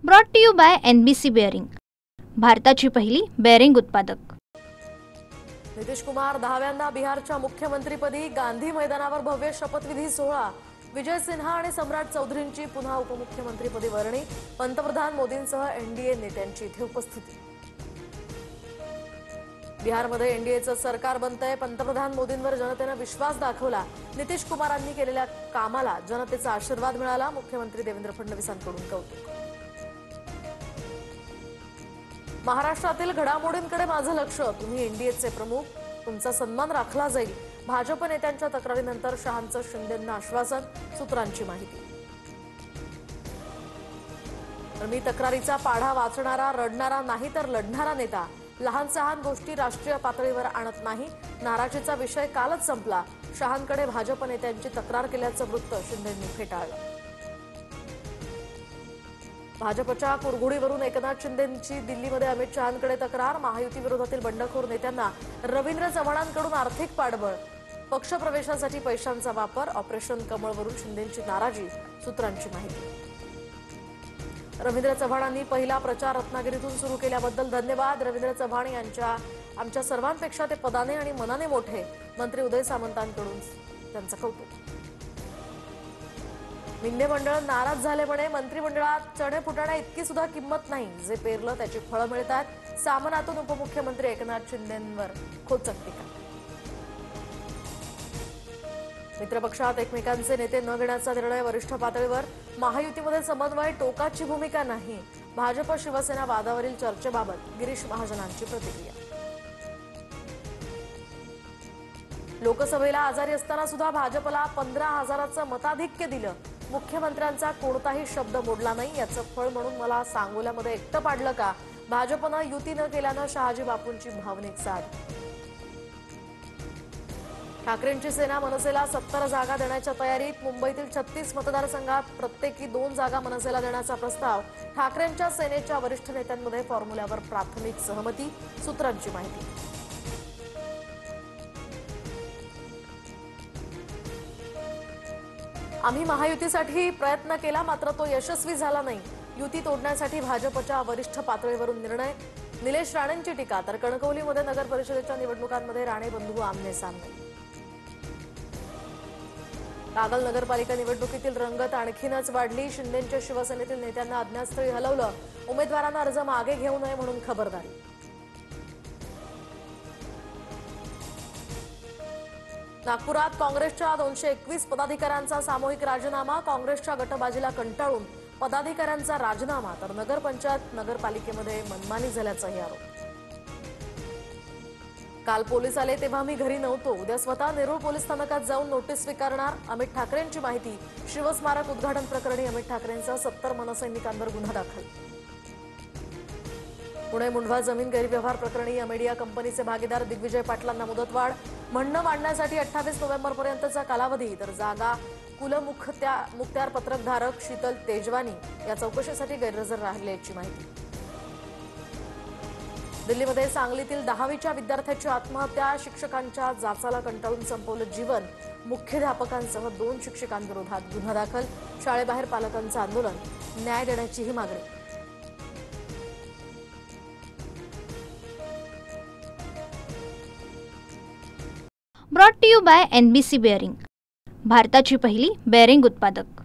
Brought to you by NBC bearing, भारताची पहिली bearing उत्पादक। नितीश कुमार 10व्यांदा बिहारच्या मुख्यमंत्रीपदी। गांधी मैदानावर भव्य शपथविधी सोहळा। विजय सिन्हा आणि सम्राट चौधरींची पुन्हा उपमुख्यमंत्रीपदी वर्णी। पंतप्रधान मोदींसह NDA नेत्यांची इथे उपस्थिती। बिहारमध्ये NDAचं सरकार बनतंय। पंतप्रधान मोदींवर जनतेने विश्वास दाखवला। नितीश कुमारांनी केलेल्या कामाला जनतेचा आशीर्वाद मिळाला। मुख्यमंत्री देवेंद्र फडणवीसांकडून कौतुक। महाराष्ट्रातील घडामोडींकडे माझं लक्ष। तुम्ही NDAचे प्रमुख, तुमचा सन्मान राखला जाईल। भाजप नेत्यांच्या तक्रारीनंतर शहांचं शिंदेंना आश्वासन। सूत्रांची माहिती। तर मी तक्रारीचा पाढा वाचणारा, रडणारा नाही तर लढणारा नेता। लहान सहान गोष्टी राष्ट्रीय पातळीवर आणत नाही। नाराजीचा विषय कालच संपला। शहांकडे भाजप नेत्यांची तक्रार केल्याचं वृत्त शिंदेंनी फेटाळलं। भाजपच्या कुरघोडीवरून एकनाथ शिंदेंची दिल्लीमध्ये अमित शहांकडे तक्रार। महायुती विरोधातील बंडखोर नेत्यांना रवींद्र चव्हाणांकडून आर्थिक पाठबळ। पक्षप्रवेशासाठी पैशांचा वापर। ऑपरेशन कमळवरून शिंदेंची नाराजी। सूत्रांची माहिती। रवींद्र चव्हाणांनी पहिला प्रचार रत्नागिरीतून सुरू केल्याबद्दल धन्यवाद। रवींद्र चव्हाण यांच्या आमच्या सर्वांपेक्षा ते पदाने आणि मनाने मोठे। मंत्री उदय सामंतांकडून त्यांचं कौतुक। मिंदे मंडळ नाराज झाले म्हणे। मंत्रिमंडळात चणे फुटाण्या इतकी सुद्धा किंमत नाही। जे पेरलं त्याची फळं मिळतात। सामनातून उपमुख्यमंत्री एकनाथ शिंदेंवर खोचक टीका। मित्रपक्षात एकमेकांचे नेते न घेण्याचा निर्णय वरिष्ठ पातळीवर। महायुतीमध्ये समन्वय टोकाची भूमिका नाही। भाजप शिवसेना वादावरील चर्चेबाबत गिरीश महाजनांची प्रतिक्रिया। लोकसभेला आजारी असताना सुद्धा भाजपला 15,000चं मताधिक्य दिलं। मुख्यमंत्र्यांचा कोणताही शब्द मोडला नाही। याचं फळ म्हणून मला सांगोल्यामध्ये एकटं पाडलं का? भाजपनं युती न केल्यानं शहाजी बापूंची भावनिक साथ। ठाकरेंची सेना मनसेला 70 जागा देण्याच्या तयारीत। मुंबईतील 36 मतदारसंघात प्रत्येकी 2 जागा मनसेला देण्याचा प्रस्ताव। ठाकरेंच्या सेनेच्या वरिष्ठ नेत्यांमध्ये फॉर्म्युल्यावर प्राथमिक सहमती। सूत्रांची माहिती। आम्ही महायुतीसाठी प्रयत्न केला, मात्र तो यशस्वी झाला नाही। युती तोडण्यासाठी भाजपच्या वरिष्ठ पातळीवरून निर्णय। निलेश राणेंची टीका। तर कणकवलीमध्ये नगर परिषदेच्या निवडणुकांमध्ये राणे बंधू आमने सामने। कागल नगरपालिका निवडणुकीतील रंगत आणखीनच वाढली। शिंदेंच्या शिवसेनेतील नेत्यांना अज्ञातस्थळी हलवलं। उमेदवारांना अर्ज मागे घेऊ नये म्हणून खबरदारी। नागपुरात काँग्रेसच्या 221 पदाधिकाऱ्यांचा सामूहिक राजीनामा। काँग्रेसच्या गटबाजीला कंटाळून पदाधिकाऱ्यांचा राजीनामा। तर नगरपंचायत नगरपालिकेमध्ये मनमानी झाल्याचाही आरोप। काल पोलीस आले तेव्हा मी घरी नव्हतो। उद्या स्वतः नेरूळ पोलीस स्थानकात जाऊन नोटीस स्वीकारणार। अमित ठाकरेंची माहिती। शिवस्मारक उद्घाटन प्रकरणी अमित ठाकरेंचा 70 मनसैनिकांवर गुन्हा दाखल। पुणे मुंढवा जमीन गैरव्यवहार प्रकरणी अमेडिया कंपनीचे भागीदार दिग्विजय पाटलांना मुदतवाढ। म्हणणं मांडण्यासाठी 28 नोव्हेंबरपर्यंतचा कालावधी। तर जागा कुलमुखत्यार पत्रकधारक शीतल तेजवानी या चौकशीसाठी गैरहजर राहिल्याची माहिती। दिल्लीमध्ये सांगलीतील 10वीच्या विद्यार्थ्याची आत्महत्या। शिक्षकांच्या जाचाला कंटाळून संपवलं जीवन। मुख्याध्यापकांसह 2 शिक्षकांविरोधात गुन्हा दाखल। शाळेबाहेर पालकांचं आंदोलन। न्याय देण्याचीही मागणी। Brought to you by NBC bearing, भारताची पहिली बेअरिंग उत्पादक।